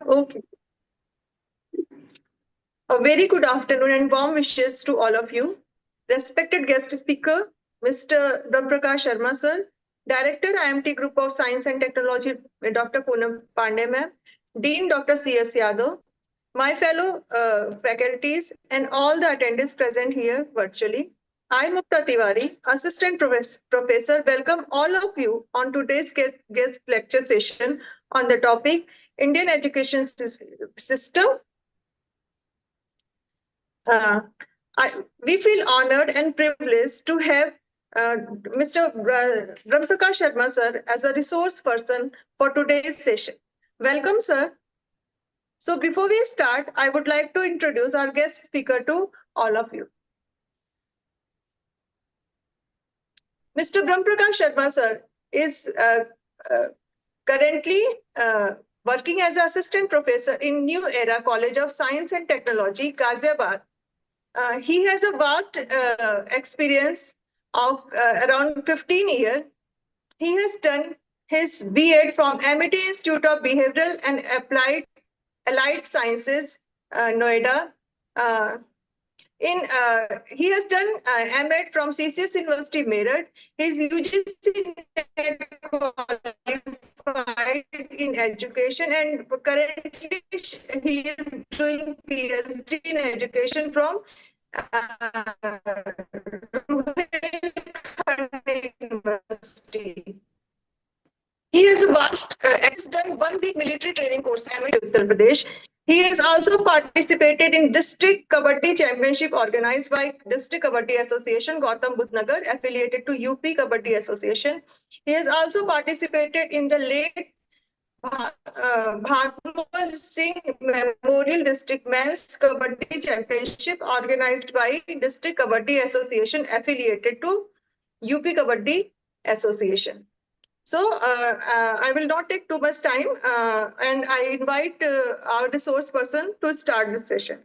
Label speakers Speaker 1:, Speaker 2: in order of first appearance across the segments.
Speaker 1: Okay. A very good afternoon and warm wishes to all of you. Respected guest speaker, Mr. Ramprakash Sharma sir, Director IMT Group of Science and Technology, Dr. Poonam Pandey ma'am, Dean Dr. C.S. Yadav, my fellow faculties and all the attendees present here virtually. I, Mukta Tiwari, Assistant Professor, welcome all of you on today's guest lecture session on the topic Indian Education System. Uh, we feel honored and privileged to have Mr. Ramprakash Sharma sir as a resource person for today's session. Welcome, sir. So before we start, I would like to introduce our guest speaker to all of you. Mr. Ramprakash Sharma sir is uh, currently working as assistant professor in New Era College of Science and Technology, Ghaziabad. He has a vast experience of around 15 years. He has done his B.Ed from Amity Institute of Behavioral and Allied Sciences, Noida. He has done M.Ed from CCS University, Meerut. His UGC qualified in education, and currently he is doing PhD in education from University. He has has done 1 week military training course in Uttar Pradesh. He has also participated in District Kabaddi Championship organized by District Kabaddi Association, Gautam Budh Nagar, affiliated to UP Kabaddi Association. He has also participated in the late Bhagwal Singh Memorial District Men's Kabaddi Championship organized by District Kabaddi Association affiliated to UP Kabaddi Association. So I will not take too much time and I invite our resource person to start this session.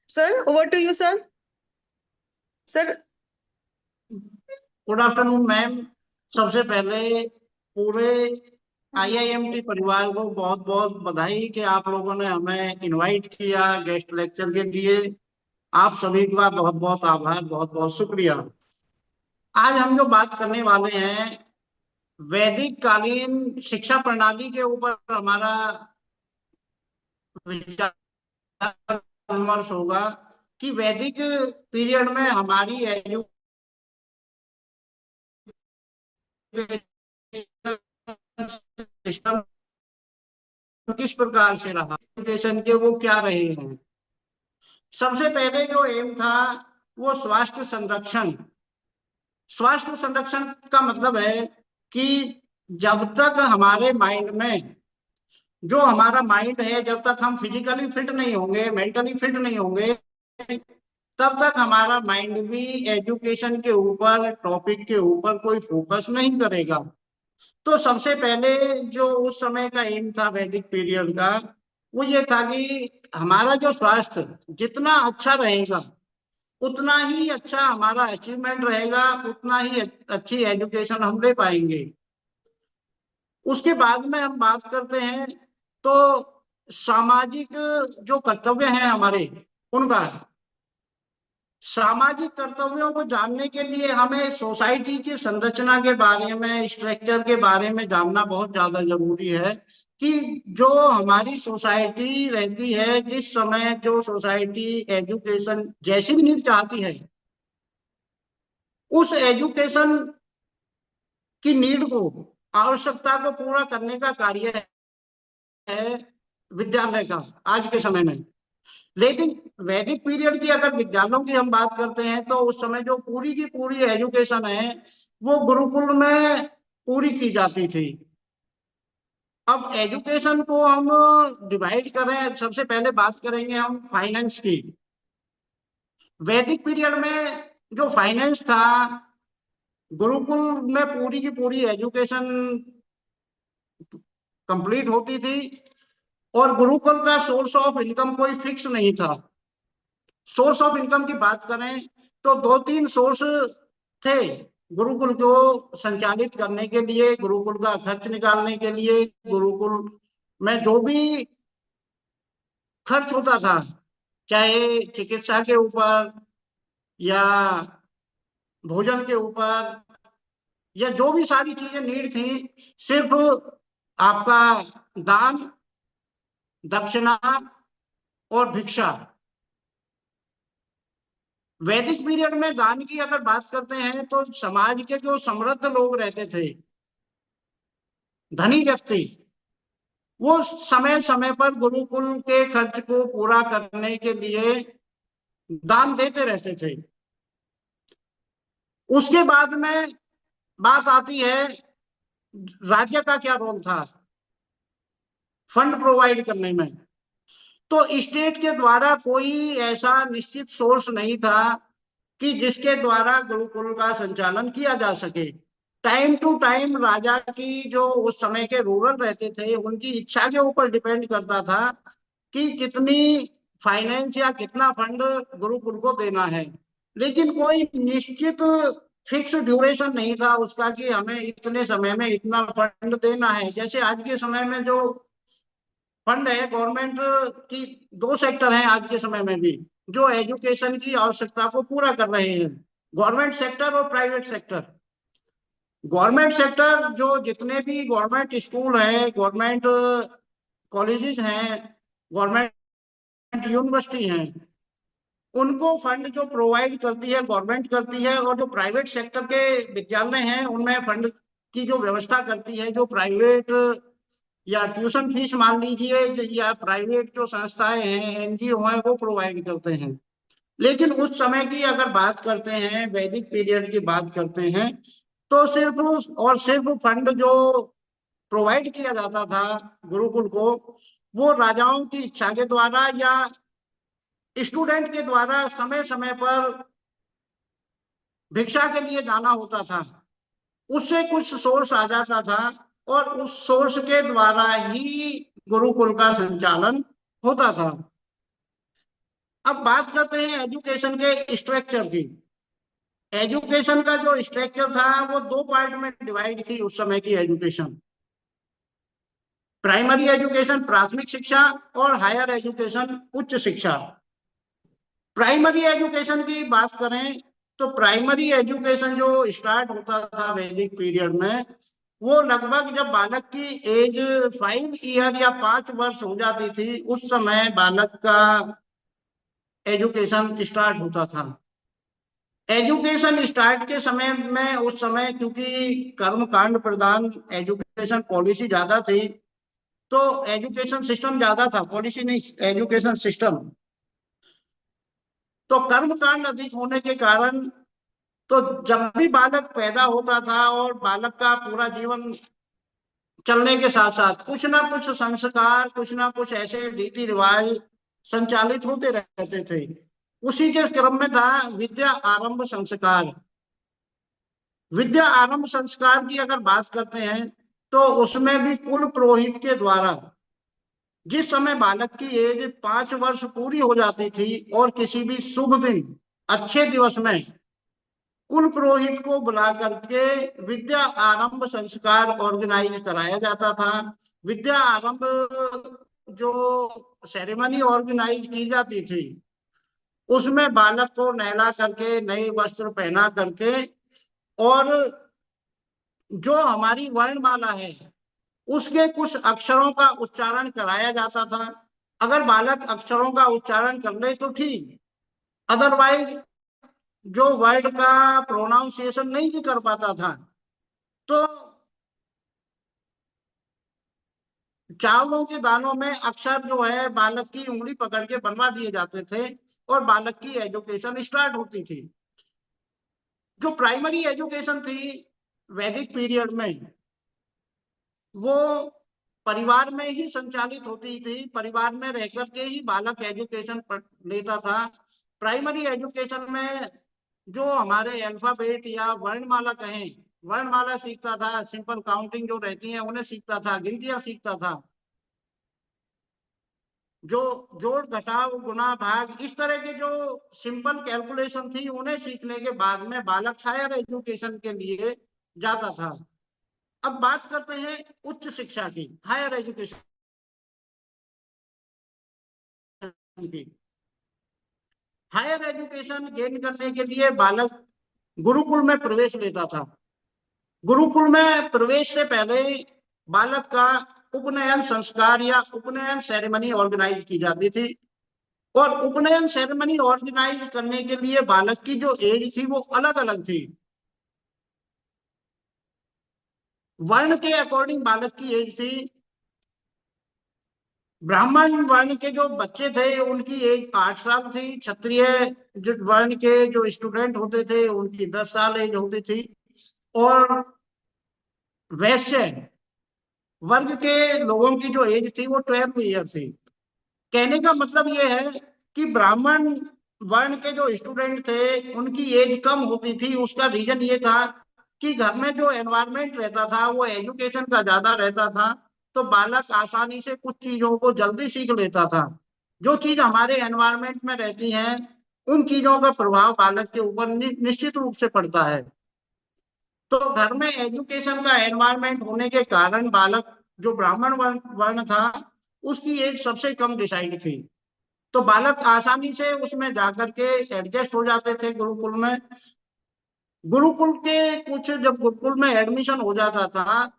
Speaker 1: Sir, over to you, sir. Sir.
Speaker 2: Good afternoon ma'am. सबसे पहले पूरे IIMT परिवार को बहुत बहुत बधाई कि आप लोगों ने हमें इनवाइट किया गेस्ट लेक्चर के लिए। आप सभी का बहुत बहुत आभार, बहुत बहुत शुक्रिया। आज हम जो बात करने वाले हैं वैदिक कालीन शिक्षा प्रणाली के ऊपर हमारा विचार विमर्श होगा कि वैदिक पीरियड में हमारी सिस्टम किस प्रकार से रहा, एजुकेशन के वो क्या रहे हैं। सबसे पहले जो एम था वो स्वास्थ्य संरक्षण। स्वास्थ्य संरक्षण का मतलब है कि जब तक हमारे माइंड में, जो हमारा माइंड है, जब तक हम फिजिकली फिट नहीं होंगे, मेंटली फिट नहीं होंगे, तब तक हमारा माइंड भी एजुकेशन के ऊपर, टॉपिक के ऊपर कोई फोकस नहीं करेगा। तो सबसे पहले जो उस समय का एम था वैदिक पीरियड का, वो ये था कि हमारा जो स्वास्थ्य जितना अच्छा रहेगा उतना ही अच्छा हमारा अचीवमेंट रहेगा, उतना ही अच्छी एजुकेशन हम ले पाएंगे। उसके बाद में हम बात करते हैं तो सामाजिक जो कर्तव्य हैं हमारे, उनका सामाजिक कर्तव्यों को जानने के लिए हमें सोसाइटी की संरचना के बारे में, स्ट्रक्चर के बारे में जानना बहुत ज्यादा जरूरी है कि जो हमारी सोसाइटी रहती है, जिस समय जो सोसाइटी एजुकेशन जैसी भी नीड चाहती है, उस एजुकेशन की नीड को, आवश्यकता को पूरा करने का कार्य है विद्यालय का आज के समय में। लेकिन वैदिक पीरियड की अगर विद्यालयों की हम बात करते हैं तो उस समय जो पूरी की पूरी एजुकेशन है वो गुरुकुल में पूरी की जाती थी। अब एजुकेशन को हम डिवाइड करें, सबसे पहले बात करेंगे हम फाइनेंस की। वैदिक पीरियड में जो फाइनेंस था, गुरुकुल में पूरी की पूरी एजुकेशन कंप्लीट होती थी और गुरुकुल का सोर्स ऑफ इनकम कोई फिक्स नहीं था। सोर्स ऑफ इनकम की बात करें तो 2-3 सोर्स थे गुरुकुल को संचालित करने के लिए, गुरुकुल का खर्च निकालने के लिए, गुरुकुल में जो भी खर्च होता था, चाहे चिकित्सा के ऊपर या भोजन के ऊपर या जो भी सारी चीजें नीड थी, सिर्फ आपका दान, दक्षिणा और भिक्षा। वैदिक पीरियड में दान की अगर बात करते हैं तो समाज के जो समृद्ध लोग रहते थे, धनी व्यक्ति, वो समय समय पर गुरुकुल के खर्च को पूरा करने के लिए दान देते रहते थे। उसके बाद में बात आती है राज्य का क्या रोल था फंड प्रोवाइड करने में। तो स्टेट के द्वारा कोई ऐसा निश्चित सोर्स नहीं था कि जिसके द्वारा गुरुकुल का संचालन किया जा सके। टाइम टू टाइम राजा की जो उस समय के रूलर रहते थे, उनकी इच्छा के ऊपर डिपेंड करता था कि कितनी फाइनेंस या कितना फंड गुरुकुल को देना है। लेकिन कोई निश्चित फिक्स ड्यूरेशन नहीं था उसका कि हमें इतने समय में इतना फंड देना है। जैसे आज के समय में जो फंड है गवर्नमेंट की, दो सेक्टर हैं आज के समय में भी जो एजुकेशन की आवश्यकता को पूरा कर रहे हैं, गवर्नमेंट सेक्टर और प्राइवेट सेक्टर। गवर्नमेंट सेक्टर जो जितने भी गवर्नमेंट स्कूल हैं, गवर्नमेंट कॉलेजेस हैं, गवर्नमेंट यूनिवर्सिटी हैं, उनको फंड जो प्रोवाइड करती है गवर्नमेंट करती है। और जो प्राइवेट सेक्टर के विद्यालय हैं उनमें फंड की जो व्यवस्था करती है, जो प्राइवेट या ट्यूशन फीस मान लीजिए, या प्राइवेट जो संस्थाएं हैं, एनजीओ हैं, वो प्रोवाइड करते हैं। लेकिन उस समय की अगर बात करते हैं, वैदिक पीरियड की बात करते हैं, तो सिर्फ और सिर्फ फंड जो प्रोवाइड किया जाता था गुरुकुल को, वो राजाओं की इच्छा के द्वारा या स्टूडेंट के द्वारा समय समय पर भिक्षा के लिए जाना होता था। उससे कुछ सोर्स आ जाता था और उस सोर्स के द्वारा ही गुरुकुल का संचालन होता था। अब बात करते हैं एजुकेशन के स्ट्रक्चर की। एजुकेशन का जो स्ट्रक्चर था वो दो पार्ट में डिवाइड थी उस समय की एजुकेशन। प्राइमरी एजुकेशन प्राथमिक शिक्षा और हायर एजुकेशन उच्च शिक्षा। प्राइमरी एजुकेशन की बात करें तो प्राइमरी एजुकेशन जो स्टार्ट होता था वैदिक पीरियड में, वो लगभग जब बालक की एज 5 ईयर या 5 वर्ष हो जाती थी, उस समय बालक का एजुकेशन स्टार्ट होता था। एजुकेशन स्टार्ट के समय में, उस समय क्योंकि कर्मकांड प्रधान एजुकेशन पॉलिसी ज्यादा थी, तो एजुकेशन सिस्टम ज्यादा था, पॉलिसी नहीं, एजुकेशन सिस्टम। तो कर्मकांड अधिक होने के कारण, तो जब भी बालक पैदा होता था और बालक का पूरा जीवन चलने के साथ साथ कुछ ना कुछ संस्कार, कुछ ना कुछ ऐसे रीति रिवाज संचालित होते रहते थे। उसी के क्रम में था विद्या आरंभ संस्कार। विद्या आरंभ संस्कार की अगर बात करते हैं तो उसमें भी कुल पुरोहित के द्वारा, जिस समय बालक की एज 5 वर्ष पूरी हो जाती थी और किसी भी शुभ दिन, अच्छे दिवस में कुल पुरोहित को बुला करके विद्या आरंभ संस्कार ऑर्गेनाइज कराया जाता था। विद्या आरंभ जो सेरेमनी ऑर्गेनाइज की जाती थी, उसमें बालक को नहला करके, नए वस्त्र पहना करके, और जो हमारी वर्णमाला है उसके कुछ अक्षरों का उच्चारण कराया जाता था। अगर बालक अक्षरों का उच्चारण कर ले तो ठीक, अदरवाइज जो वर्ड का प्रोनाउंसिएशन नहीं भी कर पाता था तो चावलों के दानों में अक्षर जो है बालक की उंगली पकड़ के बनवा दिए जाते थे और बालक की एजुकेशन स्टार्ट होती थी। जो प्राइमरी एजुकेशन थी वैदिक पीरियड में, वो परिवार में ही संचालित होती थी। परिवार में रह करके ही बालक एजुकेशन लेता था। प्राइमरी एजुकेशन में जो हमारे अल्फाबेट या वर्णमाला कहें, वर्णमाला सीखता था, सिंपल काउंटिंग जो रहती है उन्हें सीखता था, गिनतियां सीखता था, जो जोड़ घटाव गुणा भाग इस तरह के जो सिंपल कैलकुलेशन थी उन्हें सीखने के बाद में बालक हायर एजुकेशन के लिए जाता था। अब बात करते हैं उच्च शिक्षा की, हायर एजुकेशन की। हायर एजुकेशन गेन करने के लिए बालक गुरुकुल में प्रवेश लेता था। गुरुकुल में प्रवेश से पहले बालक का उपनयन संस्कार या उपनयन सेरेमनी ऑर्गेनाइज की जाती थी, और उपनयन सेरेमनी ऑर्गेनाइज करने के लिए बालक की जो एज थी वो अलग अलग थी। वर्ण के अकॉर्डिंग बालक की एज थी। ब्राह्मण वर्ण के जो बच्चे थे उनकी एज 8 साल थी। क्षत्रिय जो वर्ण के जो स्टूडेंट होते थे उनकी 10 साल एज होती थी। और वैश्य वर्ग के लोगों की जो एज थी वो 12 ईयर थी। कहने का मतलब ये है कि ब्राह्मण वर्ण के जो स्टूडेंट थे उनकी एज कम होती थी। उसका रीजन ये था कि घर में जो एनवायरनमेंट रहता था वो एजुकेशन का ज्यादा रहता था, तो बालक आसानी से कुछ चीजों को जल्दी सीख लेता था। जो चीज हमारे एनवायरनमेंट में रहती है उन चीजों का प्रभाव बालक के ऊपर निश्चित रूप से पड़ता है। तो घर में एजुकेशन का एनवायरनमेंट होने के कारण बालक जो ब्राह्मण वर्ण था उसकी एज सबसे कम डिसाइड थी, तो बालक आसानी से उसमें जाकर के एडजस्ट हो जाते थे गुरुकुल में। गुरुकुल के कुछ जब गुरुकुल में एडमिशन हो जाता था,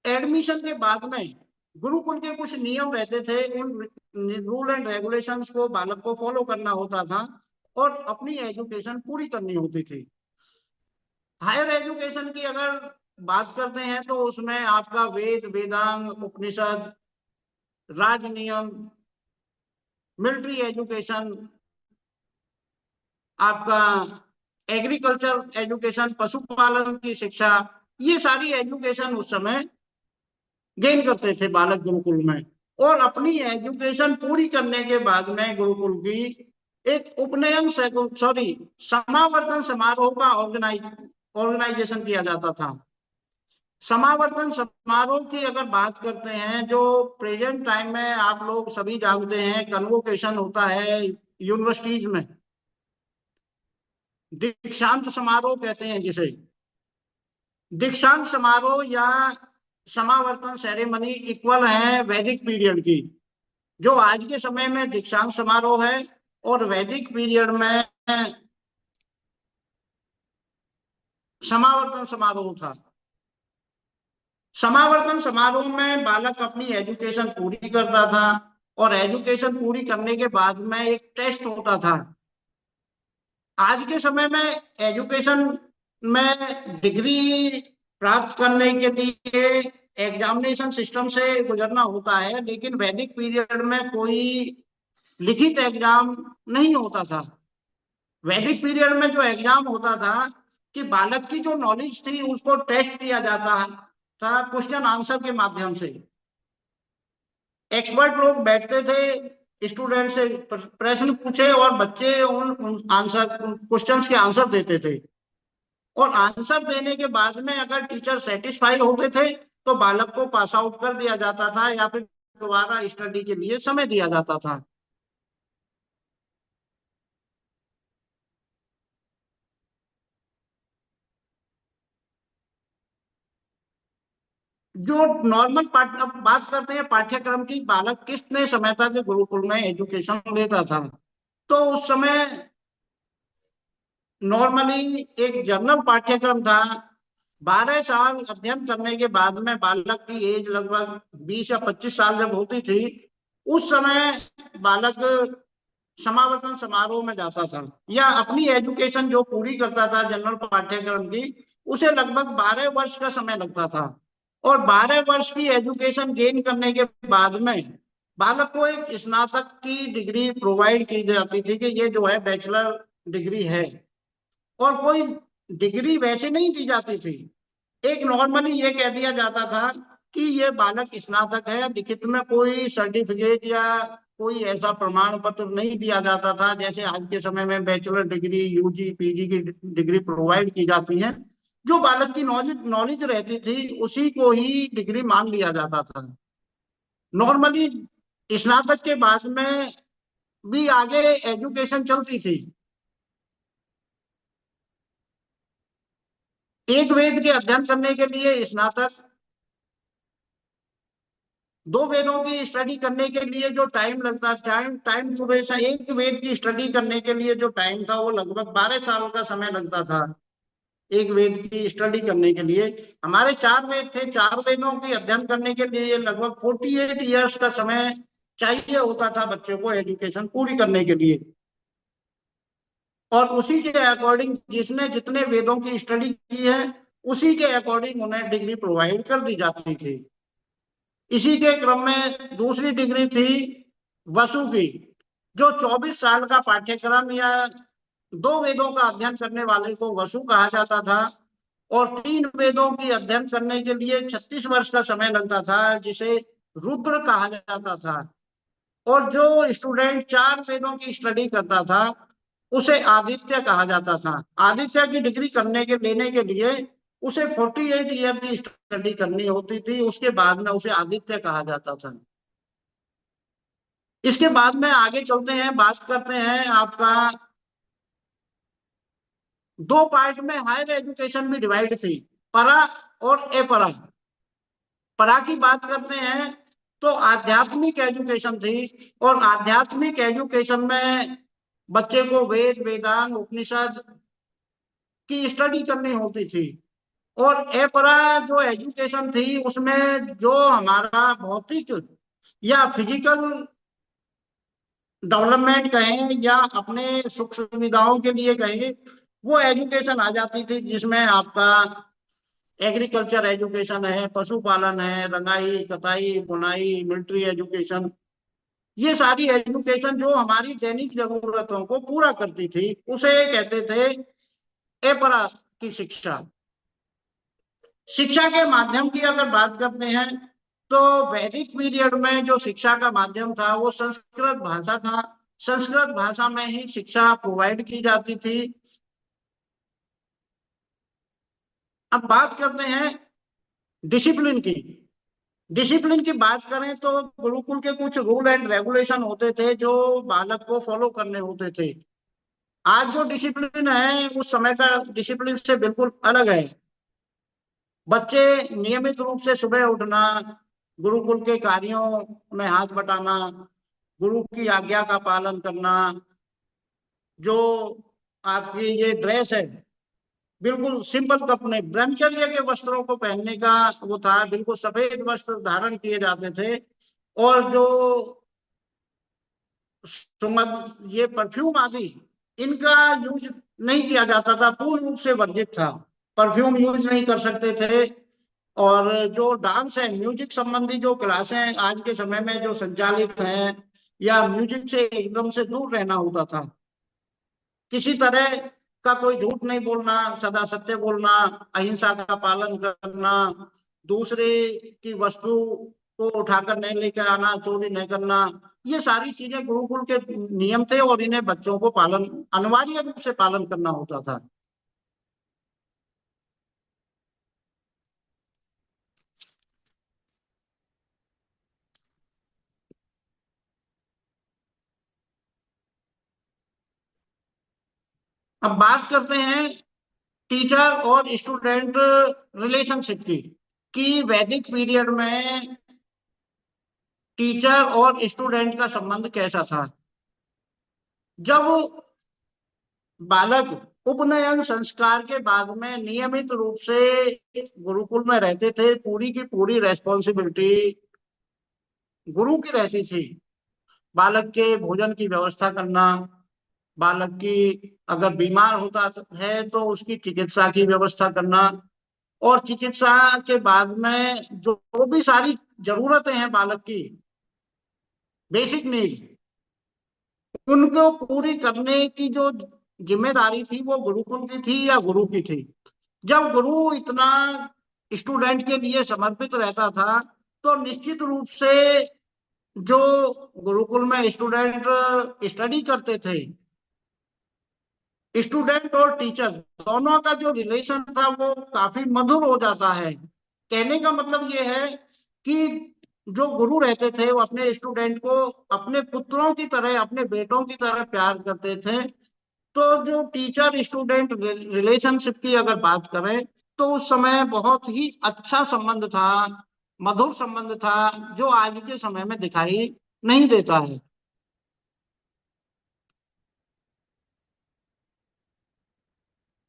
Speaker 2: एडमिशन के बाद में गुरुकुल के कुछ नियम रहते थे। उन रूल एंड रेगुलेशंस को बालक को फॉलो करना होता था और अपनी एजुकेशन पूरी करनी होती थी। हायर एजुकेशन की अगर बात करते हैं तो उसमें आपका वेद वेदांग उपनिषद, राज नियम, मिलिट्री एजुकेशन, आपका एग्रीकल्चर एजुकेशन, पशुपालन की शिक्षा, ये सारी एजुकेशन उस समय गेन करते थे बालक गुरुकुल में। और अपनी एजुकेशन पूरी करने के बाद में गुरुकुल की एक उपनयन समावर्तन समारोह का ऑर्गेनाइजेशन किया जाता था। समावर्तन समारोह की अगर बात करते हैं, जो प्रेजेंट टाइम में आप लोग सभी जानते हैं कन्वोकेशन होता है यूनिवर्सिटीज में, दीक्षांत समारोह कहते हैं जिसे। दीक्षांत समारोह या समावर्तन सेरेमनी इक्वल है वैदिक पीरियड की। जो आज के समय में दीक्षांत समारोह है और वैदिक पीरियड में समावर्तन समारोह था। समावर्तन समारोह में बालक अपनी एजुकेशन पूरी करता था और एजुकेशन पूरी करने के बाद में एक टेस्ट होता था। आज के समय में एजुकेशन में डिग्री प्राप्त करने के लिए एग्जामिनेशन सिस्टम से गुजरना होता है, लेकिन वैदिक पीरियड में कोई लिखित एग्जाम नहीं होता था। वैदिक पीरियड में जो एग्जाम होता था कि बालक की जो नॉलेज थी उसको टेस्ट किया जाता था क्वेश्चन आंसर के माध्यम से। एक्सपर्ट लोग बैठते थे, स्टूडेंट से प्रश्न पूछे और बच्चे उन आंसर क्वेश्चंस के आंसर देते थे। और आंसर देने के बाद में अगर टीचर सेटिस्फाई होते थे तो बालक को पास आउट कर दिया जाता था या फिर दोबारा स्टडी के लिए समय दिया जाता था। जो नॉर्मल बात करते हैं पाठ्यक्रम की, बालक कितने समय तक गुरुकुल में एजुकेशन लेता था, तो उस समय नॉर्मली एक जनरल पाठ्यक्रम था। 12 साल अध्ययन करने के बाद में बालक की एज लगभग 20 या 25 साल जब होती थी, उस समय बालक समावर्तन समारोह में जाता था या अपनी एजुकेशन जो पूरी करता था जनरल पाठ्यक्रम की, उसे लगभग 12 वर्ष का समय लगता था। और 12 वर्ष की एजुकेशन गेन करने के बाद में बालक को एक स्नातक की डिग्री प्रोवाइड की जाती थी कि ये जो है बैचलर डिग्री है। और कोई डिग्री वैसे नहीं दी जाती थी, एक नॉर्मली ये कह दिया जाता था कि ये बालक स्नातक है। लिखित में कोई सर्टिफिकेट या कोई ऐसा प्रमाण पत्र नहीं दिया जाता था जैसे आज के समय में बैचलर डिग्री, यूजी पीजी की डिग्री प्रोवाइड की जाती है। जो बालक की नॉलेज नॉलेज रहती थी उसी को ही डिग्री मान लिया जाता था। नॉर्मली स्नातक के बाद में भी आगे एजुकेशन चलती थी। एक वेद के अध्ययन करने के लिए स्नातक 2 वेदों की स्टडी करने के लिए जो टाइम लगता, टाइम ड्यूरेशन, एक वेद की स्टडी करने के लिए जो टाइम था वो लगभग 12 साल का समय लगता था एक वेद की स्टडी करने के लिए। हमारे 4 वेद थे, 4 वेदों की अध्ययन करने के लिए लगभग 48 ईयर्स का समय चाहिए होता था बच्चों को एजुकेशन पूरी करने के लिए। और उसी के अकॉर्डिंग जिसने जितने वेदों की स्टडी की है उसी के अकॉर्डिंग उन्हें डिग्री प्रोवाइड कर दी जाती थी। इसी के क्रम में दूसरी डिग्री थी वसु की, जो 24 साल का पाठ्यक्रम या 2 वेदों का अध्ययन करने वाले को वसु कहा जाता था। और 3 वेदों की अध्ययन करने के लिए 36 वर्ष का समय लगता था, जिसे रुद्र कहा जाता था। और जो स्टूडेंट 4 वेदों की स्टडी करता था उसे आदित्य कहा जाता था। आदित्य की डिग्री लेने के लिए उसे 48 ईयर की स्टडी करनी होती थी, उसके बाद में उसे आदित्य कहा जाता था। इसके बाद में आगे चलते हैं, बात करते हैं आपका 2 पार्ट में हायर एजुकेशन भी डिवाइड थी, परा और अपरा। परा की बात करते हैं तो आध्यात्मिक एजुकेशन थी, और आध्यात्मिक एजुकेशन में बच्चे को वेद, वेदांग, उपनिषद की स्टडी करनी होती थी। और अपरा जो एजुकेशन थी उसमें जो हमारा भौतिक या फिजिकल डेवलपमेंट कहें या अपने सुख सुविधाओं के लिए कहें, वो एजुकेशन आ जाती थी, जिसमें आपका एग्रीकल्चर एजुकेशन है, पशुपालन है, रंगाई, कताई, बुनाई, मिलिट्री एजुकेशन। ये सारी एजुकेशन जो हमारी दैनिक जरूरतों को पूरा करती थी उसे कहते थे अपरा की शिक्षा। शिक्षा के माध्यम की अगर बात करते हैं तो वैदिक पीरियड में जो शिक्षा का माध्यम था वो संस्कृत भाषा था। संस्कृत भाषा में ही शिक्षा प्रोवाइड की जाती थी। अब बात करते हैं डिसिप्लिन की। डिसिप्लिन की बात करें तो गुरुकुल के कुछ रूल एंड रेगुलेशन होते थे जो बालक को फॉलो करने होते थे। आज जो डिसिप्लिन है उस समय का डिसिप्लिन से बिल्कुल अलग है। बच्चे नियमित रूप से सुबह उठना, गुरुकुल के कार्यों में हाथ बटाना, गुरु की आज्ञा का पालन करना, जो आपकी ये ड्रेस है बिल्कुल सिंपल कपड़े, ब्रह्मचर्य के वस्त्रों को पहनने का वो था, बिल्कुल सफेद वस्त्र धारण किए जाते थे। और जो ये परफ्यूम आदि इनका यूज नहीं किया जाता था, पूर्ण रूप से वर्जित था। परफ्यूम यूज नहीं कर सकते थे। और जो डांस है, म्यूजिक संबंधी जो क्लासें आज के समय में जो संचालित हैं, या म्यूजिक से एकदम से दूर रहना होता था। किसी तरह का कोई झूठ नहीं बोलना, सदा सत्य बोलना, अहिंसा का पालन करना, दूसरे की वस्तु को उठाकर नहीं लेकर आना, चोरी नहीं करना, ये सारी चीजें गुरुकुल के नियम थे और इन्हें बच्चों को पालन अनिवार्य रूप से पालन करना होता था। अब बात करते हैं टीचर और स्टूडेंट रिलेशनशिप की, कि वैदिक पीरियड में टीचर और स्टूडेंट का संबंध कैसा था। जब बालक उपनयन संस्कार के बाद में नियमित रूप से गुरुकुल में रहते थे, पूरी की पूरी रेस्पॉन्सिबिलिटी गुरु की रहती थी। बालक के भोजन की व्यवस्था करना, बालक की अगर बीमार होता है तो उसकी चिकित्सा की व्यवस्था करना, और चिकित्सा के बाद में जो भी सारी जरूरतें हैं बालक की, बेसिक नीड, उनको पूरी करने की जो जिम्मेदारी थी वो गुरुकुल की थी या गुरु की थी। जब गुरु इतना स्टूडेंट के लिए समर्पित रहता था तो निश्चित रूप से जो गुरुकुल में स्टूडेंट स्टडी करते थे, स्टूडेंट और टीचर दोनों का जो रिलेशन था वो काफी मधुर हो जाता है। कहने का मतलब ये है कि जो गुरु रहते थे वो अपने स्टूडेंट को अपने पुत्रों की तरह, अपने बेटों की तरह प्यार करते थे। तो जो टीचर स्टूडेंट रिलेशनशिप की अगर बात करें तो उस समय बहुत ही अच्छा संबंध था। मधुर संबंध था, जो आज के समय में दिखाई नहीं देता है।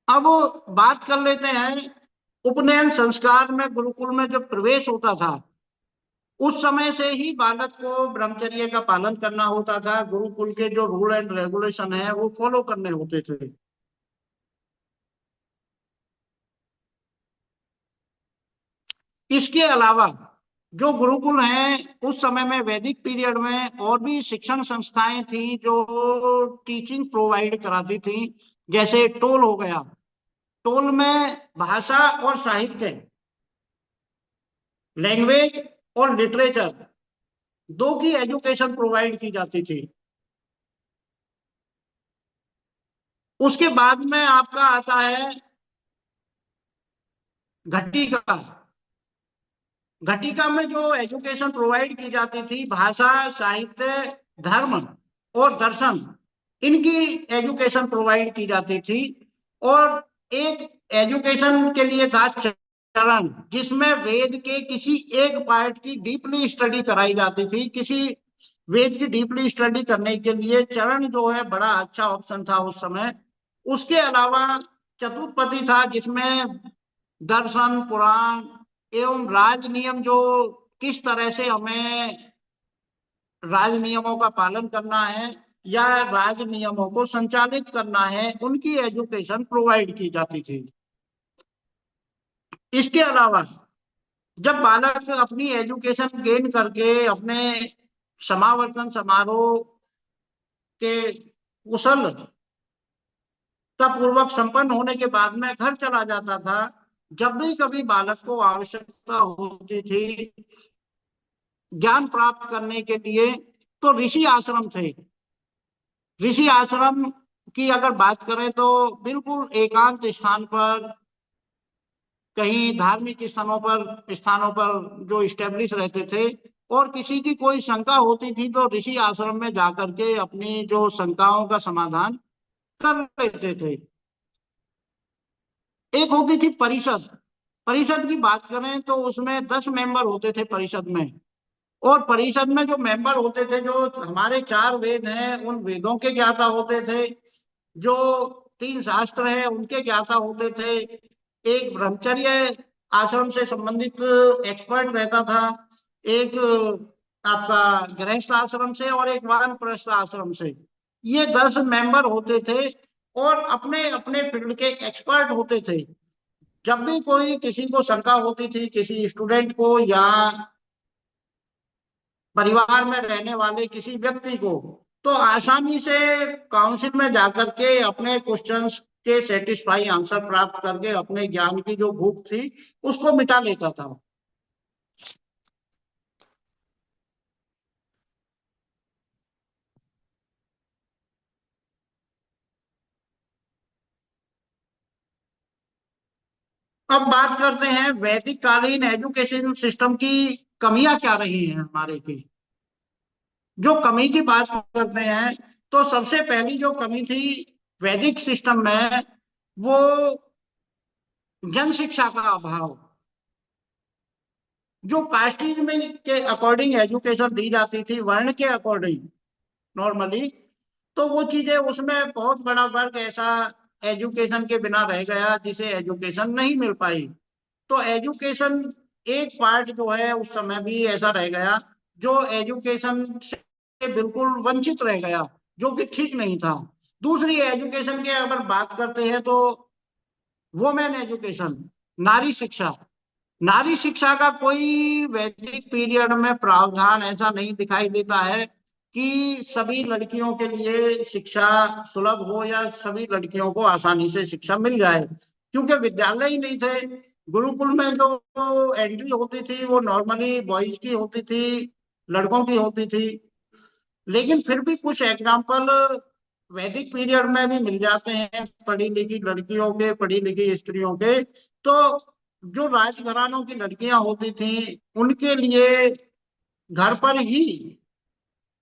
Speaker 2: अब बात कर लेते हैं, उपनयन संस्कार में गुरुकुल में जब प्रवेश होता था, उस समय से ही बालक को ब्रह्मचर्य का पालन करना होता था। गुरुकुल के जो रूल एंड रेगुलेशन है वो फॉलो करने होते थे। इसके अलावा जो गुरुकुल हैं, उस समय में वैदिक पीरियड में और भी शिक्षण संस्थाएं थी जो टीचिंग प्रोवाइड कराती थी। जैसे टोल हो गया, टोल में भाषा और साहित्य, लैंग्वेज और लिटरेचर, दो की एजुकेशन प्रोवाइड की जाती थी। उसके बाद में आपका आता है घटिका। घटिका में जो एजुकेशन प्रोवाइड की जाती थी, भाषा, साहित्य, धर्म और दर्शन, इनकी एजुकेशन प्रोवाइड की जाती थी। और एक एजुकेशन के लिए था चरण, जिसमें वेद के किसी एक पार्ट की डीपली स्टडी कराई जाती थी। किसी वेद की डीपली स्टडी करने के लिए चरण जो है बड़ा अच्छा ऑप्शन था उस समय। उसके अलावा चतुर्पदी था, जिसमें दर्शन, पुराण एवं राज नियम, जो किस तरह से हमें राज नियमों का पालन करना है या राज नियमों को संचालित करना है, उनकी एजुकेशन प्रोवाइड की जाती थी। इसके अलावा जब बालक अपनी एजुकेशन गेन करके अपने समावर्तन समारोह के कुशल का पूर्वक संपन्न होने के बाद में घर चला जाता था, जब भी कभी बालक को आवश्यकता होती थी ज्ञान प्राप्त करने के लिए, तो ऋषि आश्रम थे। ऋषि आश्रम की अगर बात करें तो बिल्कुल एकांत स्थान पर, कहीं धार्मिक स्थानों पर जो स्टेब्लिश रहते थे, और किसी की कोई शंका होती थी तो ऋषि आश्रम में जाकर के अपनी जो शंकाओं का समाधान कर लेते थे। एक होती थी परिषद। परिषद की बात करें तो उसमें 10 मेंबर होते थे परिषद में। और परिषद में जो मेंबर होते थे, जो हमारे 4 वेद हैं उन वेदों के ज्ञाता होते थे, जो 3 शास्त्र हैं उनके ज्ञाता होते थे, एक ब्रह्मचर्य आश्रम से संबंधित एक्सपर्ट रहता था, एक आपका गृहस्थ आश्रम से, और एक वानप्रस्थ आश्रम से। ये 10 मेंबर होते थे और अपने अपने फील्ड के एक्सपर्ट होते थे। जब भी कोई किसी को शंका होती थी, किसी स्टूडेंट को या परिवार में रहने वाले किसी व्यक्ति को, तो आसानी से काउंसिल में जाकर के अपने क्वेश्चंस के सेटिस्फाई आंसर प्राप्त करके अपने ज्ञान की जो भूख थी उसको मिटा लेता था। अब बात करते हैं वैदिक कालीन एजुकेशन सिस्टम की कमियां क्या रही हैं हमारे की। जो कमी की बात करते हैं तो सबसे पहली जो कमी थी वैदिक सिस्टम में, वो जन शिक्षा का अभाव। जो कास्टिज में के अकॉर्डिंग एजुकेशन दी जाती थी, वर्ण के अकॉर्डिंग नॉर्मली, तो वो चीजें, उसमें बहुत बड़ा वर्ग ऐसा एजुकेशन के बिना रह गया जिसे एजुकेशन नहीं मिल पाई। तो एजुकेशन एक पार्ट जो है उस समय भी ऐसा रह गया जो एजुकेशन से बिल्कुल वंचित रह गया, जो कि ठीक नहीं था। दूसरी एजुकेशन की अगर बात करते हैं तो वोमेन एजुकेशन, नारी शिक्षा। नारी शिक्षा का कोई वैदिक पीरियड में प्रावधान ऐसा नहीं दिखाई देता है कि सभी लड़कियों के लिए शिक्षा सुलभ हो या सभी लड़कियों को आसानी से शिक्षा मिल जाए, क्योंकि विद्यालय ही नहीं थे। गुरुकुल में जो एंट्री होती थी वो नॉर्मली बॉयज की होती थी, लड़कों की होती थी। लेकिन फिर भी कुछ एग्जाम्पल वैदिक पीरियड में भी मिल जाते हैं पढ़ी लिखी लड़कियों के, पढ़ी लिखी स्त्रियों के। तो जो राजघरानों की लड़कियां होती थी, उनके लिए घर पर ही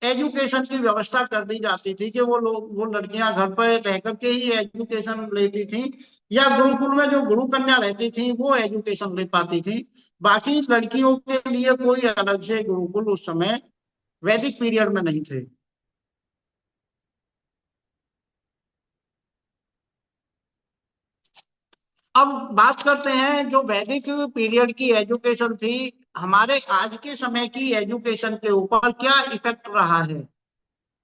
Speaker 2: एजुकेशन की व्यवस्था कर दी जाती थी कि वो लड़कियां घर पर रह करके ही एजुकेशन लेती थी, या गुरुकुल में जो गुरु कन्या रहती थी वो एजुकेशन ले पाती थी। बाकी लड़कियों के लिए कोई अलग से गुरुकुल उस समय वैदिक पीरियड में नहीं थे। अब बात करते हैं जो वैदिक पीरियड की एजुकेशन थी, हमारे आज के समय की एजुकेशन के ऊपर क्या इफेक्ट रहा है,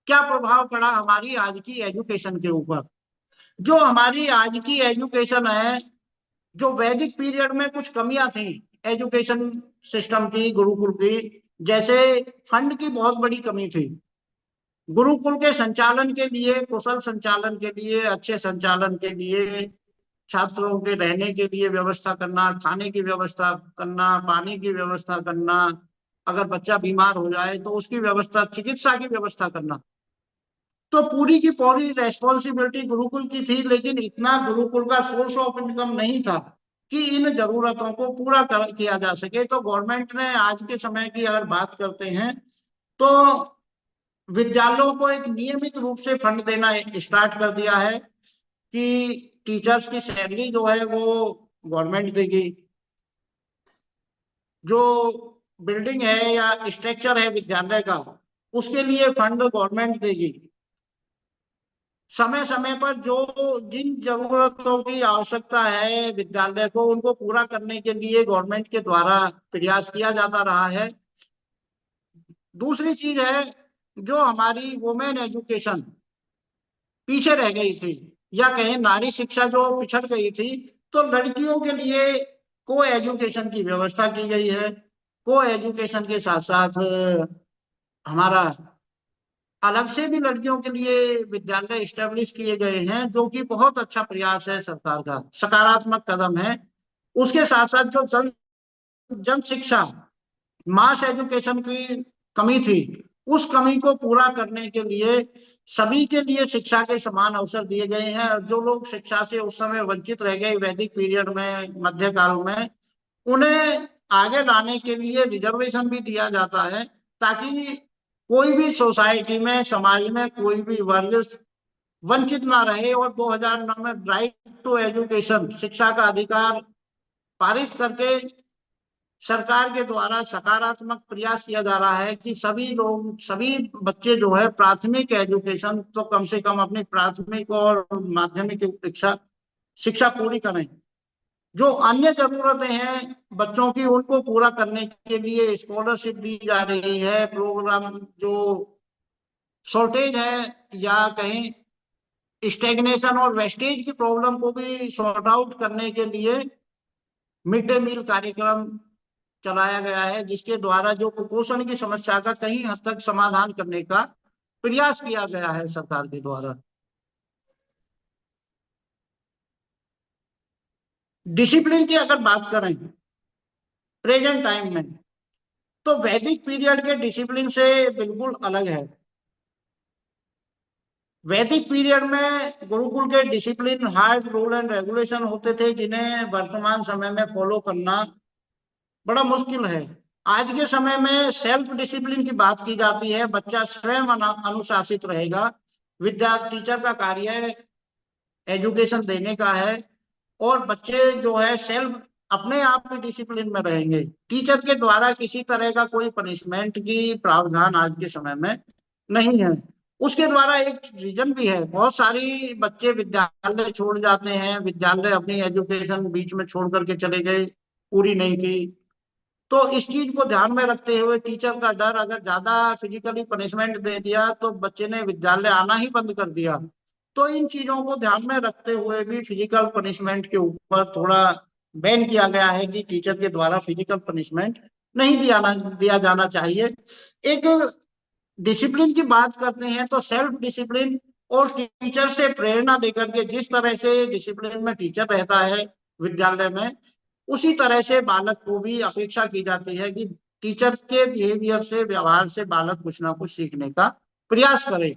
Speaker 2: क्या प्रभाव पड़ा हमारी आज की एजुकेशन के ऊपर। जो हमारी आज की एजुकेशन है, जो वैदिक पीरियड में कुछ कमियां थी एजुकेशन सिस्टम की, गुरुकुल की, जैसे फंड की बहुत बड़ी कमी थी। गुरुकुल के संचालन के लिए, कुशल संचालन के लिए, अच्छे संचालन के लिए, छात्रों के रहने के लिए व्यवस्था करना, खाने की व्यवस्था करना, पानी की व्यवस्था करना, अगर बच्चा बीमार हो जाए तो उसकी व्यवस्था, चिकित्सा की व्यवस्था करना, तो पूरी की पूरी रेस्पॉन्सिबिलिटी गुरुकुल की थी। लेकिन इतना गुरुकुल का सोर्स ऑफ इनकम नहीं था कि इन जरूरतों को पूरा किया जा सके। तो गवर्नमेंट ने आज के समय की अगर बात करते हैं तो विद्यालयों को एक नियमित रूप से फंड देना स्टार्ट कर दिया है कि टीचर्स की सैलरी जो है वो गवर्नमेंट देगी, जो बिल्डिंग है या स्ट्रक्चर है विद्यालय का उसके लिए फंड गवर्नमेंट देगी। समय समय पर जो जिन जरूरतों की आवश्यकता है विद्यालय को, उनको पूरा करने के लिए गवर्नमेंट के द्वारा प्रयास किया जाता रहा है। दूसरी चीज है, जो हमारी वुमेन एजुकेशन पीछे रह गई थी, या कहें नारी शिक्षा जो पिछड़ गई थी, तो लड़कियों के लिए को एजुकेशन की व्यवस्था की गई है। को एजुकेशन के साथ साथ हमारा अलग से भी लड़कियों के लिए विद्यालय इस्टेब्लिश किए गए हैं, जो कि बहुत अच्छा प्रयास है सरकार का, सकारात्मक कदम है। उसके साथ साथ जो जन जन शिक्षा, मास एजुकेशन की कमी थी, उस कमी को पूरा करने के लिए सभी के लिए शिक्षा के समान अवसर दिए गए हैं। जो लोग शिक्षा से उस समय वंचित रह गए वैदिक पीरियड में, मध्यकाल में, उन्हें आगे लाने के लिए रिजर्वेशन भी दिया जाता है, ताकि कोई भी सोसाइटी में, समाज में कोई भी वर्ग वंचित ना रहे। और 2009 में राइट टू एजुकेशन, शिक्षा का अधिकार पारित करके सरकार के द्वारा सकारात्मक प्रयास किया जा रहा है कि सभी लोग, सभी बच्चे जो है प्राथमिक एजुकेशन तो कम से कम अपनी प्राथमिक और माध्यमिक शिक्षा शिक्षा पूरी करें। जो अन्य जरूरतें हैं बच्चों की, उनको पूरा करने के लिए स्कॉलरशिप दी जा रही है। प्रोग्राम जो शॉर्टेज है या कहीं स्टेगनेशन और वेस्टेज की प्रॉब्लम को भी सॉर्ट आउट करने के लिए मिड डे मील कार्यक्रम चलाया गया है, जिसके द्वारा जो कुपोषण की समस्या का कहीं हद तक समाधान करने का प्रयास किया गया है सरकार के द्वारा। डिसिप्लिन की अगर बात करें प्रेजेंट टाइम में, तो वैदिक पीरियड के डिसिप्लिन से बिल्कुल अलग है। वैदिक पीरियड में गुरुकुल के discipline hard rule and regulation होते थे, जिन्हें वर्तमान समय में फॉलो करना बड़ा मुश्किल है। आज के समय में सेल्फ डिसिप्लिन की बात की जाती है, बच्चा स्वयं अनुशासित रहेगा। विद्या टीचर का कार्य एजुकेशन देने का है, और बच्चे जो है सेल्फ अपने आप में डिसिप्लिन में रहेंगे। टीचर के द्वारा किसी तरह का कोई पनिशमेंट की प्रावधान आज के समय में नहीं है। उसके द्वारा एक रीजन भी है, बहुत सारी बच्चे विद्यालय छोड़ जाते हैं, विद्यालय अपनी एजुकेशन बीच में छोड़ करके चले गए, पूरी नहीं की। तो इस चीज को ध्यान में रखते हुए टीचर का डर, अगर ज्यादा फिजिकली पनिशमेंट दे दिया तो बच्चे ने विद्यालय आना ही बंद कर दिया। तो इन चीजों को ध्यान में रखते हुए भी फिजिकल पनिशमेंट के ऊपर थोड़ा बैन किया गया है कि टीचर के द्वारा फिजिकल पनिशमेंट नहीं दिया जाना चाहिए। एक डिसिप्लिन की बात करते हैं तो सेल्फ डिसिप्लिन और टीचर से प्रेरणा लेकर के, जिस तरह से डिसिप्लिन में टीचर रहता है विद्यालय में, उसी तरह से बालक को भी अपेक्षा की जाती है कि टीचर के बिहेवियर से, व्यवहार से बालक कुछ ना कुछ सीखने का प्रयास करे।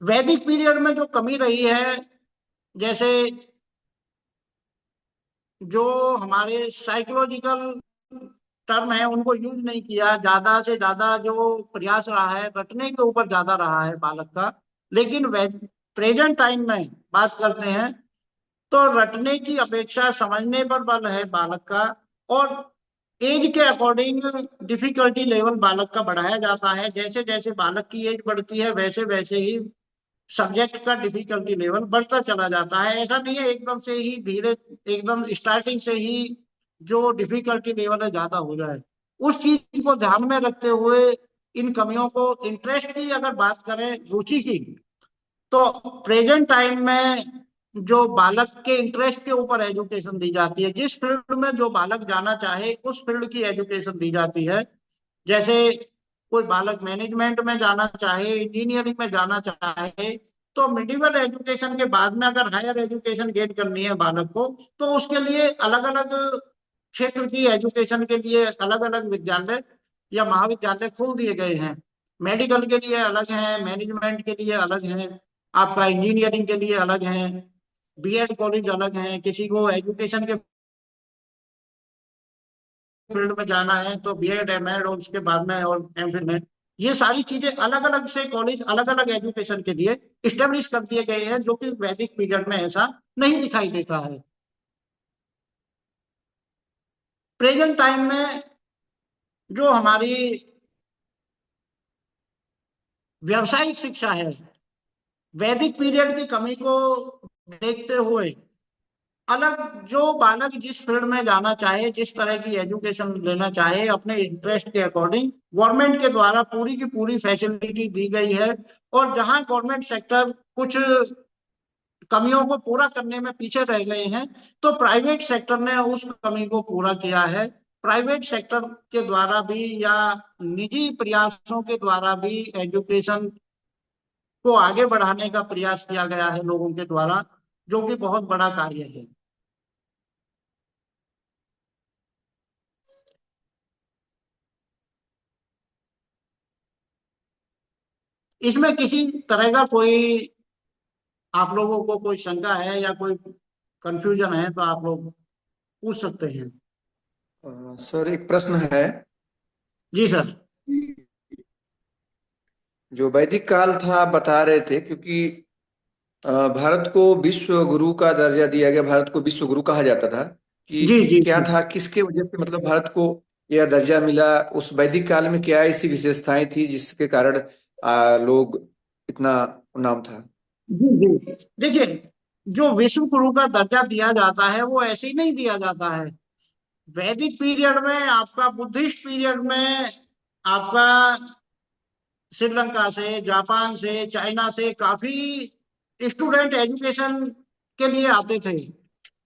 Speaker 2: वैदिक पीरियड में जो कमी रही है, जैसे जो हमारे साइकोलॉजिकल टर्म है उनको यूज नहीं किया, ज्यादा से ज्यादा जो प्रयास रहा है रटने के ऊपर ज्यादा रहा है बालक का। लेकिन प्रेजेंट टाइम में बात करते हैं तो रटने की अपेक्षा समझने पर बल है बालक का, और एज के अकॉर्डिंग डिफिकल्टी लेवल बालक का बढ़ाया जाता है। जैसे जैसे बालक की एज बढ़ती है वैसे वैसे ही सब्जेक्ट का डिफिकल्टी लेवल बढ़ता चला जाता है। ऐसा नहीं है एकदम से ही धीरे, एकदम स्टार्टिंग से ही जो डिफिकल्टी लेवल है ज्यादा हो जाए। उस चीज को ध्यान में रखते हुए इन कमियों को, इंटरेस्ट की अगर बात करें, रुचि की, तो प्रेजेंट टाइम में जो बालक के इंटरेस्ट के ऊपर एजुकेशन दी जाती है, जिस फील्ड में जो बालक जाना चाहे उस फील्ड की एजुकेशन दी जाती है। जैसे कोई बालक मैनेजमेंट में जाना चाहे, इंजीनियरिंग में जाना चाहे, तो मिडिवल एजुकेशन के बाद में अगर हायर एजुकेशन गेन करनी है बालक को, तो उसके लिए अलग अलग क्षेत्र की एजुकेशन के लिए अलग अलग विद्यालय या महाविद्यालय खोल दिए गए हैं। मेडिकल के लिए अलग है, मैनेजमेंट के लिए अलग है, आपका इंजीनियरिंग के लिए अलग है, बीएड कॉलेज अलग है। किसी को एजुकेशन के फील्ड में जाना है तो बीएड, एमएड और उसके बाद में और एमफिल में, ये सारी चीजें अलग अलग से कॉलेज अलग अलग एजुकेशन के लिए इस्टेब्लिश कर दिए गए हैं, जो कि वैदिक पीरियड में ऐसा नहीं दिखाई देता है। प्रेजेंट टाइम में जो हमारी व्यावसायिक शिक्षा है, वैदिक पीरियड की कमी को देखते हुए अलग, जो बालक जिस फील्ड में जाना चाहे, जिस तरह की एजुकेशन लेना चाहे, अपने इंटरेस्ट के अकॉर्डिंग गवर्नमेंट के द्वारा पूरी की पूरी फैसिलिटी दी गई है। और जहां गवर्नमेंट सेक्टर कुछ कमियों को पूरा करने में पीछे रह गए हैं, तो प्राइवेट सेक्टर ने उस कमी को पूरा किया है। प्राइवेट सेक्टर के द्वारा भी या निजी प्रयासों के द्वारा भी एजुकेशन को आगे बढ़ाने का प्रयास किया गया है लोगों के द्वारा, जो कि बहुत बड़ा कार्य है। इसमें किसी तरह का कोई, आप लोगों को कोई शंका है या कोई कंफ्यूजन है तो आप लोग पूछ सकते हैं।
Speaker 3: सर एक प्रश्न है।
Speaker 2: जी सर।
Speaker 3: जो वैदिक काल था आप बता रहे थे, क्योंकि भारत को विश्व गुरु का दर्जा दिया गया, भारत को विश्व गुरु कहा जाता था, कि
Speaker 2: जी जी
Speaker 3: क्या
Speaker 2: जी।
Speaker 3: था, किसके वजह से मतलब भारत को यह दर्जा मिला? उस वैदिक काल में क्या ऐसी विशेषताएं थी जिसके कारण लोग इतना नाम था?
Speaker 2: जी जी देखिए, जो विश्व गुरु का दर्जा दिया जाता है वो ऐसे ही नहीं दिया जाता है। वैदिक पीरियड में, आपका बुद्धिस्ट पीरियड में, आपका श्रीलंका से, जापान से, चाइना से काफी स्टूडेंट एजुकेशन के लिए आते थे।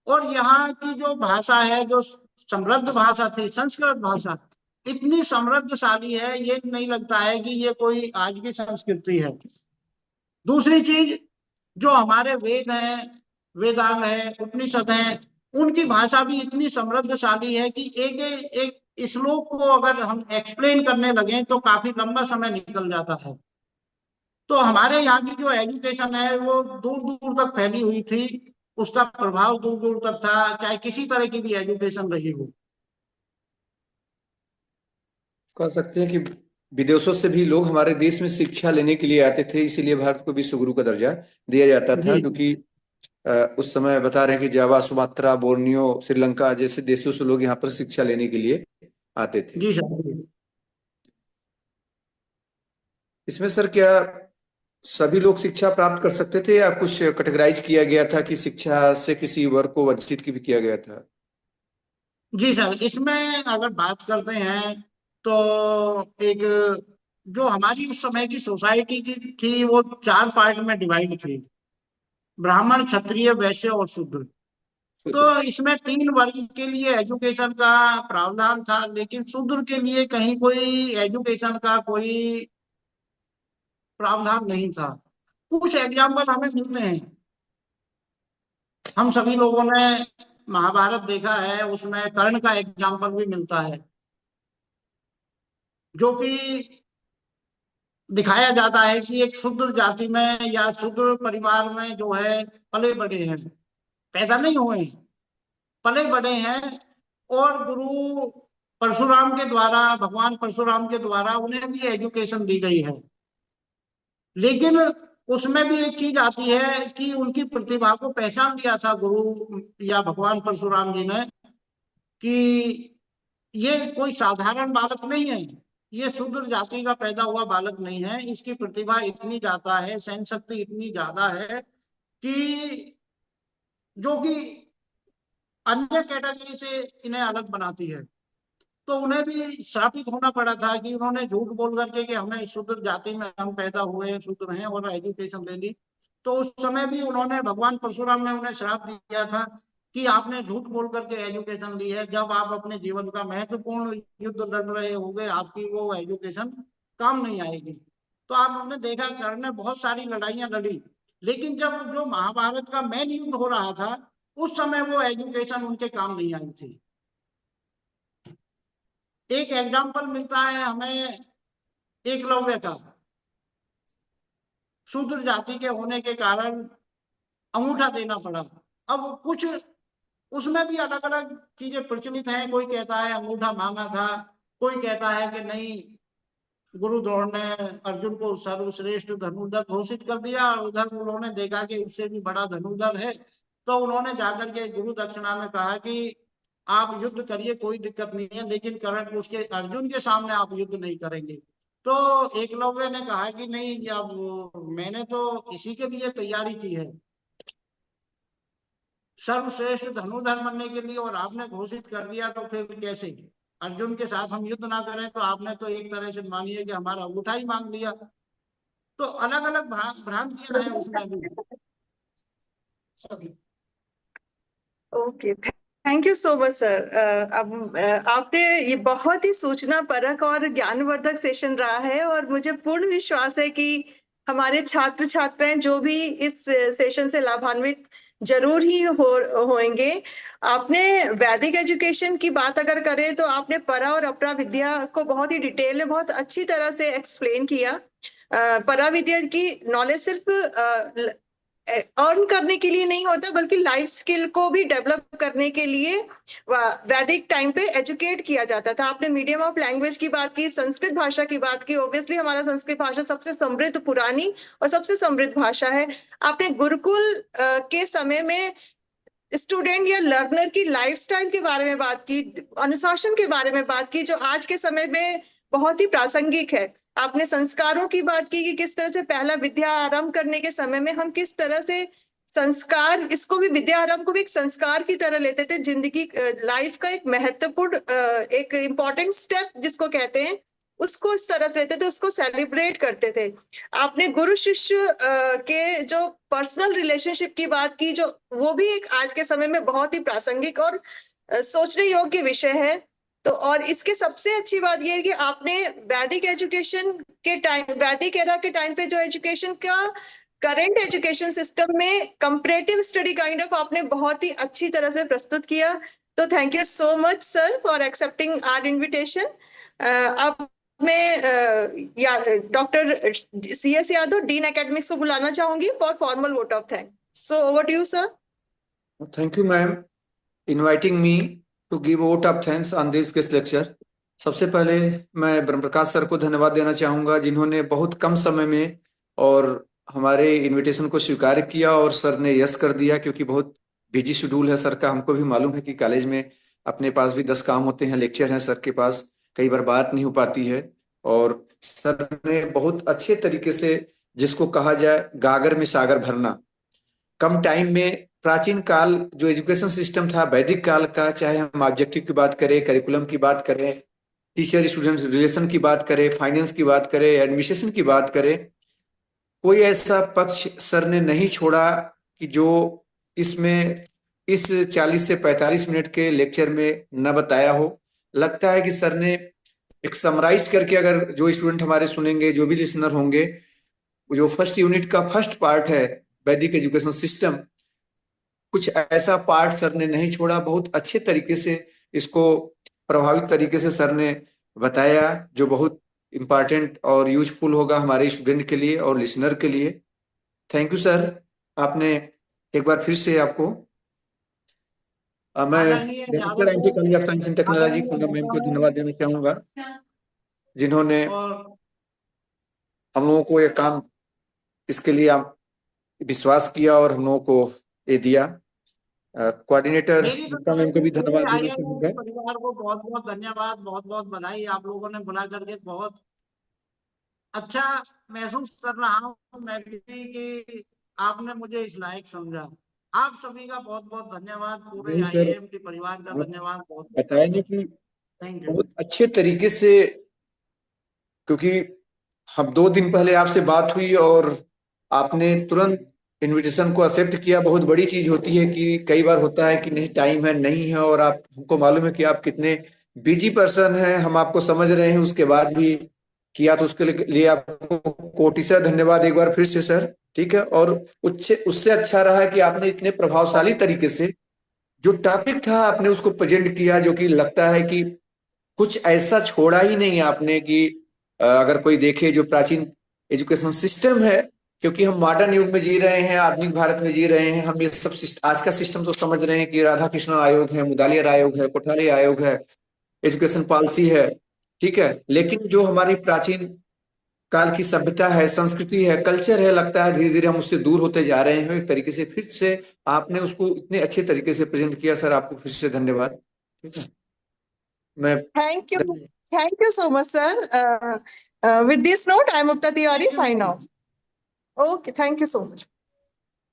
Speaker 2: और यहाँ की जो भाषा है, जो समृद्ध भाषा थी, संस्कृत भाषा इतनी समृद्धशाली है, ये नहीं लगता है कि ये कोई आज की संस्कृति है। दूसरी चीज, जो हमारे वेद हैं, वेदांग है, उपनिषद हैं, उनकी भाषा भी इतनी समृद्धशाली है कि एक एक श्लोक को अगर हम एक्सप्लेन करने लगे तो काफी लंबा समय निकल जाता है। तो हमारे यहाँ की जो एजुकेशन है वो दूर दूर तक फैली हुई थी, उसका प्रभाव दूर दूर तक था, चाहे किसी तरह की भी एजुकेशन रही हो।
Speaker 3: कह सकते हैं कि विदेशों से भी लोग हमारे देश में शिक्षा लेने के लिए आते थे, इसीलिए भारत को विश्व गुरु का दर्जा दिया जाता था।
Speaker 2: जी
Speaker 3: क्योंकि उस समय बता रहे हैं कि जावा, सुमात्रा, बोर्नियो, श्रीलंका जैसे देशों से लोग यहाँ पर शिक्षा लेने के लिए आते थे।
Speaker 2: जी सर।
Speaker 3: इसमें सर क्या सभी लोग शिक्षा प्राप्त कर सकते थे, या कुछ कैटेगराइज किया गया था कि शिक्षा से किसी वर्ग को वंचित भी किया गया था?
Speaker 2: जी सर, इसमें अगर बात करते हैं तो एक, जो हमारी उस समय की सोसाइटी की थी वो चार पार्ट में डिवाइड थी: ब्राह्मण, क्षत्रिय, वैश्य और शूद्र। तो
Speaker 3: शुद्ध।
Speaker 2: इसमें तीन वर्ग के लिए एजुकेशन का प्रावधान था, लेकिन शूद्र के लिए कहीं कोई एजुकेशन का कोई प्रावधान नहीं था। कुछ एग्जाम्पल हमें मिलते हैं। हम सभी लोगों ने महाभारत देखा है, उसमें कर्ण का एग्जाम्पल भी मिलता है, जो कि दिखाया जाता है कि एक शूद्र जाति में या शूद्र परिवार में जो है पले बड़े हैं, पैदा नहीं हुए, पले बड़े हैं, और गुरु परशुराम के द्वारा, भगवान परशुराम के द्वारा उन्हें भी एजुकेशन दी गई है। लेकिन उसमें भी एक चीज आती है कि उनकी प्रतिभा को पहचान लिया था गुरु या भगवान परशुराम जी ने कि ये कोई साधारण बालक नहीं है, ये शूद्र जाति का पैदा हुआ बालक नहीं है, इसकी प्रतिभा इतनी ज्यादा है, सहन शक्ति इतनी ज्यादा है कि जो कि अन्य कैटेगरी से इन्हें अलग बनाती है। तो उन्हें भी श्रापित होना पड़ा था कि उन्होंने झूठ बोल करके कि हमें शूद्र जाति में हम पैदा हुए, शूद्र हैं, और एजुकेशन ले ली। तो उस समय भी उन्होंने, भगवान परशुराम ने उन्हें श्राप दिया था कि आपने झूठ बोल करके एजुकेशन ली है, जब आप अपने जीवन का महत्वपूर्ण युद्ध लड़ रहे होंगे आपकी वो एजुकेशन काम नहीं आएगी। तो आपने देखा कर्ण ने बहुत सारी लड़ाइयां लड़ी, लेकिन जब जो महाभारत का मेन युद्ध हो रहा था उस समय वो एजुकेशन उनके काम नहीं आई थी। एक एग्जाम्पल मिलता है हमें एकलव्य का। शूद्र जाति के होने के कारण अंगूठा देना पड़ा। अब कुछ उसमें भी अलग अलग चीजें प्रचलित हैं। कोई कहता है अंगूठा मांगा था, कोई कहता है कि नहीं, गुरु द्रोण ने अर्जुन को सर्वश्रेष्ठ धनुर्धर घोषित कर दिया, और उधर उन्होंने देखा कि उससे भी बड़ा धनुर्धर है, तो उन्होंने जाकर के गुरु दक्षिणा में कहा कि आप युद्ध करिए, कोई दिक्कत नहीं है, लेकिन कर्ण उसके अर्जुन के सामने आप युद्ध नहीं करेंगे। तो एकलव्य ने कहा कि नहीं, अब मैंने तो इसी के लिए तैयारी की है, सर्वश्रेष्ठ धनुर्धर बनने के लिए, और आपने घोषित कर दिया तो फिर कैसे अर्जुन के साथ हम युद्ध ना करें? तो आपने तो एक तरह से मानिए कि हमारा अंगूठा ही मांग लिया। तो अलग अलग भ्रांतियां हैं उसमें भी।
Speaker 1: Okay, thank you so much sir. अब आपने ये बहुत ही सूचना परक और ज्ञानवर्धक सेशन रहा है, और मुझे पूर्ण विश्वास है कि हमारे छात्र छात्राएं जो भी इस सेशन से लाभान्वित जरूर ही होंगे। आपने वैदिक एजुकेशन की बात अगर करें तो आपने परा और अपरा विद्या को बहुत ही डिटेल में, बहुत अच्छी तरह से एक्सप्लेन किया। परा विद्या की नॉलेज सिर्फ अर्न करने के लिए नहीं होता, बल्कि लाइफ स्किल को भी डेवलप करने के लिए वैदिक टाइम पे एजुकेट किया जाता था। आपने मीडियम ऑफ लैंग्वेज की बात की, संस्कृत भाषा की बात की। ऑब्वियसली हमारा संस्कृत भाषा सबसे समृद्ध, पुरानी और सबसे समृद्ध भाषा है। आपने गुरुकुल के समय में स्टूडेंट या लर्नर की लाइफस्टाइल के बारे में बात की, अनुशासन के बारे में बात की, जो आज के समय में बहुत ही प्रासंगिक है। आपने संस्कारों की बात की कि किस तरह से पहला विद्या आरंभ करने के समय में हम किस तरह से संस्कार, इसको भी, विद्या आरंभ को भी एक संस्कार की तरह लेते थे। जिंदगी, लाइफ का एक महत्वपूर्ण, एक इम्पोर्टेंट स्टेप जिसको कहते हैं, उसको इस तरह से लेते थे, उसको सेलिब्रेट करते थे। आपने गुरु शिष्य के जो पर्सनल रिलेशनशिप की बात की, जो वो भी एक आज के समय में बहुत ही प्रासंगिक और सोचने योग्य विषय है। तो और इसके सबसे अच्छी बात यह है कि आपने वैदिक एजुकेशन के टाइम, वैदिक एरा के टाइम पे जो एजुकेशन का करंट एजुकेशन सिस्टम में कंपैरेटिव स्टडी काइंड ऑफ आपने बहुत ही अच्छी तरह से प्रस्तुत किया। तो thank you so much sir for accepting our invitation. अब मैं doctor CS Yadav, dean academics को बुलाना चाहूंगी for formal vote of thanks. So over to you sir.
Speaker 3: Thank you ma'am inviting me to give vote of thanks on this guest lecture. सबसे पहले मैं ब्रह्म प्रकाश sir को धन्यवाद देना चाहूँगा, जिन्होंने बहुत कम समय में और हमारे इनविटेशन को स्वीकार किया, और सर ने यस कर दिया, क्योंकि बहुत बिजी शेड्यूल है सर का। हमको भी मालूम है कि कॉलेज में अपने पास भी 10 काम होते हैं, लेक्चर हैं सर के पास, कई बार बात नहीं हो पाती है। और सर ने बहुत अच्छे तरीके से, जिसको कहा जाए गागर में सागर भरना, कम टाइम में प्राचीन काल जो एजुकेशन सिस्टम था वैदिक काल का, चाहे हम ऑब्जेक्टिव की बात करें, करिकुलम की बात करें, टीचर स्टूडेंट रिलेशन की बात करें, फाइनेंस की बात करें, एडमिनिस्ट्रेशन की बात करें, कोई ऐसा पक्ष सर ने नहीं छोड़ा कि जो इसमें इस 40 से 45 मिनट के लेक्चर में न बताया हो। लगता है कि सर ने एक समराइज करके, अगर जो स्टूडेंट हमारे सुनेंगे, जो भी लिसनर होंगे, जो फर्स्ट यूनिट का फर्स्ट पार्ट है वैदिक एजुकेशन सिस्टम, कुछ ऐसा पार्ट सर ने नहीं छोड़ा। बहुत अच्छे तरीके से इसको, प्रभावित तरीके से सर ने बताया, जो बहुत इम्पॉर्टेंट और यूजफुल होगा हमारे स्टूडेंट के लिए और लिसनर के लिए। Thank you sir. आपने एक बार फिर से आपको मैं
Speaker 2: आदरणीय
Speaker 3: director MT college of science and technology Poonam ma'am को धन्यवाद देना चाहूंगा, जिन्होंने
Speaker 2: और
Speaker 3: हम लोगों को ये काम, इसके लिए विश्वास किया और हम लोगों को ये दिया। कोऑर्डिनेटर
Speaker 2: मेरी
Speaker 3: गीता मैम को भी धन्यवाद देना
Speaker 2: IIM
Speaker 3: चाहूंगा।
Speaker 2: परिवार को बहुत बहुत धन्यवाद, बहुत बहुत बधाई। आप लोगों ने बुला करके बहुत अच्छा महसूस कर रहा हूँ मैं भी कि आपने मुझे इस लायक समझा। आप सभी का बहुत बहुत धन्यवाद, पूरे
Speaker 3: जी सर,
Speaker 2: IIM के परिवार का
Speaker 3: आप
Speaker 2: धन्यवाद, बहुत
Speaker 3: बताएंगे कि
Speaker 2: थैंक यू।
Speaker 3: बहुत अच्छे तरीके से, क्योंकि हम 2 दिन पहले आपसे बात हुई और आपने तुरंत इनविटेशन को एक्सेप्ट किया। बहुत बड़ी चीज होती है कि कई बार होता है कि नहीं टाइम है, नहीं है, और आप, हमको मालूम है कि आप कितने बिजी पर्सन हैं, हम आपको समझ रहे हैं, उसके बाद भी किया, तो उसके लिए आपको कोटिसा धन्यवाद एक बार फिर से सर। ठीक है, और उससे उससे अच्छा रहा कि आपने इतने प्रभावशाली तरीके से जो टॉपिक था आपने उसको प्रेजेंट किया, जो कि लगता है कि कुछ ऐसा छोड़ा ही नहीं आपने कि अगर कोई देखे जो प्राचीन एजुकेशन सिस्टम है, क्योंकि हम मॉडर्न युग में जी रहे हैं, आधुनिक भारत में जी रहे हैं, हम ये सब आज का सिस्टम तो समझ रहे हैं कि राधा कृष्ण आयोग है, मुदालियर आयोग है, कोठारी आयोग है, एजुकेशन पॉलिसी है। ठीक है, लेकिन जो हमारी प्राचीन काल की सभ्यता है, संस्कृति है, कल्चर है, लगता है धीरे धीरे हम उससे दूर होते जा रहे हैं। एक तरीके से फिर से आपने उसको इतने अच्छे तरीके से प्रेजेंट किया सर, आपको फिर से धन्यवाद। ठीक है, मैं
Speaker 1: Thank you. Thank you so much, sir. With this note, I am Mukta Tiwari, sign off. Okay, thank you so much.